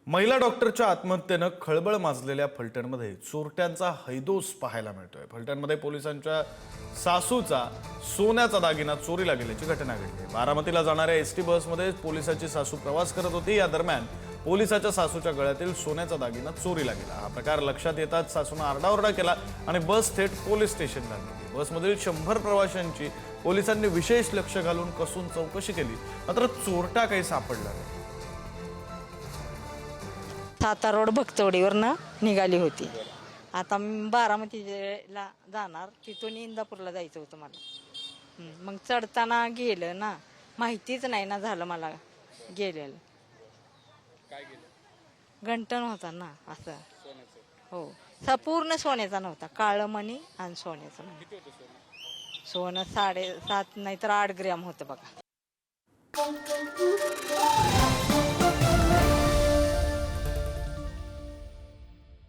महिला डॉक्टरच्या आत्महत्येनं खळबळ माजलेल्या फलटणमध्ये चोरट्यांचा हैदोस पाहायला मिळतोय। फलटणमध्ये पोलिसांच्या सासूचा सोन्याचा दागिना चोरीला गेल्याची घटना घडली। बारामतीला जाणाऱ्या एसटी बसमध्ये पोलिसाची सासू प्रवास करत होती। या दरम्यान पोलिसाच्या सासूच्या गळ्यातील सोन्याचा दागिना चोरीला गेला। हा प्रकार लक्षात येताच सासूने आरडाओरडा केला आणि बस थेट पोलीस स्टेशनला नेली। बसमधील 100 प्रवाशांची पोलिसांनी विशेष लक्ष घालून कसून चौकशी केली, मात्र चोरटा काही सापडला नाही। सातारा रोड भक्तवडीवरनं निघाली होती। आता मी बारामतीला जाणार, तिथून इंदापूरला जायचं होतं मला। मग चढताना गेलं ना, माहितीच नाही ना झालं मला गेलेलं। काय गेलं? गंटन होता ना असं। हो, पूर्ण सोन्याचा नव्हता, काळं मणी आणि सोन्याचं नाही। किती होतं सोनं? सोनं 7.5 नाही तर 8 ग्रॅम होतं बघा।